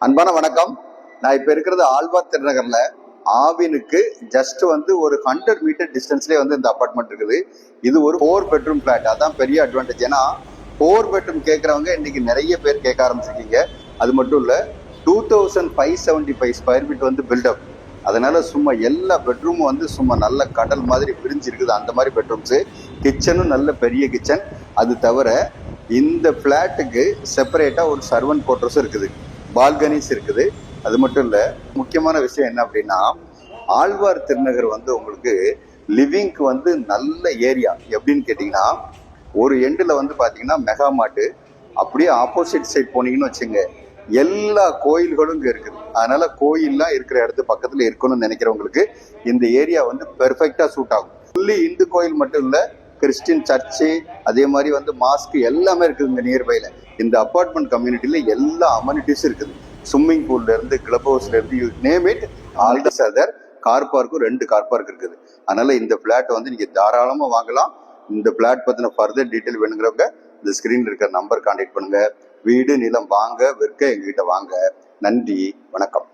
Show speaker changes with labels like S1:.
S1: அன்பான வணக்கம். நான் இப்ப இருக்கிறது ஆழ்வார் திருநகர்ல ஆவினுக்கு ஜஸ்ட் ஒரு 100 மீட்டர் டிஸ்டன்ஸ்லேயே இந்த அபார்ட்மெண்ட் இருக்குது. இது ஒரு 4 பெட்ரூம் பிளாட். அதான் பெரிய அட்வான்டேஜ். ஏன்னா 4 பெட்ரூம் கேட்கறவங்க இன்னைக்கு நிறைய பேர் கேட்க ஆரம்பிச்சிருக்கீங்க. அது மட்டும் இல்ல 2575 ஸ்கொயர் ஃபீட் பில்டப். அதனால சும்மா எல்லா பெட்ரூமும் சும்மா நல்ல கடல் மாதிரி பிரிஞ்சு இருக்குது. அந்த மாதிரி பெட்ரூம்ஸ், கிச்சனும் நல்ல பெரிய கிச்சன். அது தவிர இந்த பிளாட்டுக்கு செப்பரேட்டா ஒரு சர்வன்ட் குவார்டர்ஸும் இருக்குது, பால்கனிஸ் இருக்குது. அது மட்டும் இல்ல, முக்கியமான விஷயம் என்ன அப்படின்னா, ஆழ்வார் திருநகர் உங்களுக்கு லிவிங்க்கு நல்ல ஏரியா. எப்படின்னு கேட்டீங்கன்னா, ஒரு எண்டுல பாத்தீங்கன்னா மெகா மார்ட், அப்படியே ஆப்போசிட் சைட் போனீங்கன்னு வச்சுங்க, எல்லா கோயில்களும் இங்க இருக்குது. அதனால கோயில்லாம் இருக்கிற இடத்து பக்கத்துல இருக்கணும்னு நினைக்கிறவங்களுக்கு இந்த ஏரியா பெர்ஃபெக்டா சூட் ஆகும். ஃபுல்லி இந்து கோயில் மட்டும் இல்ல, கிறிஸ்டின் சர்ச்சு, அதே மாதிரி மாஸ்க் எல்லாமே இருக்குது இந்த நியர்பைல. இந்த அபார்ட்மெண்ட் கம்யூனிட்டியில எல்லா அமெனிட்டிஸும் இருக்குது. ஸ்விம்மிங் பூல்ல இருந்து, கிளப் ஹவுஸ்ல இருந்து, you name it, all the other. Car பார்க்கும் 2 கார் பார்க் இருக்குது. அதனால இந்த பிளாட் நீங்க தாராளமா வாங்கலாம். இந்த பிளாட் பத்தின ஃபர்தர் டீட்டெயில் வேணுங்கிறவங்க இந்த ஸ்கிரீன்ல இருக்கிற நம்பர் கான்டாக்ட் பண்ணுங்க. வீடு நிலம் வாங்க விற்க எங்ககிட்ட வாங்க. நன்றி, வணக்கம்.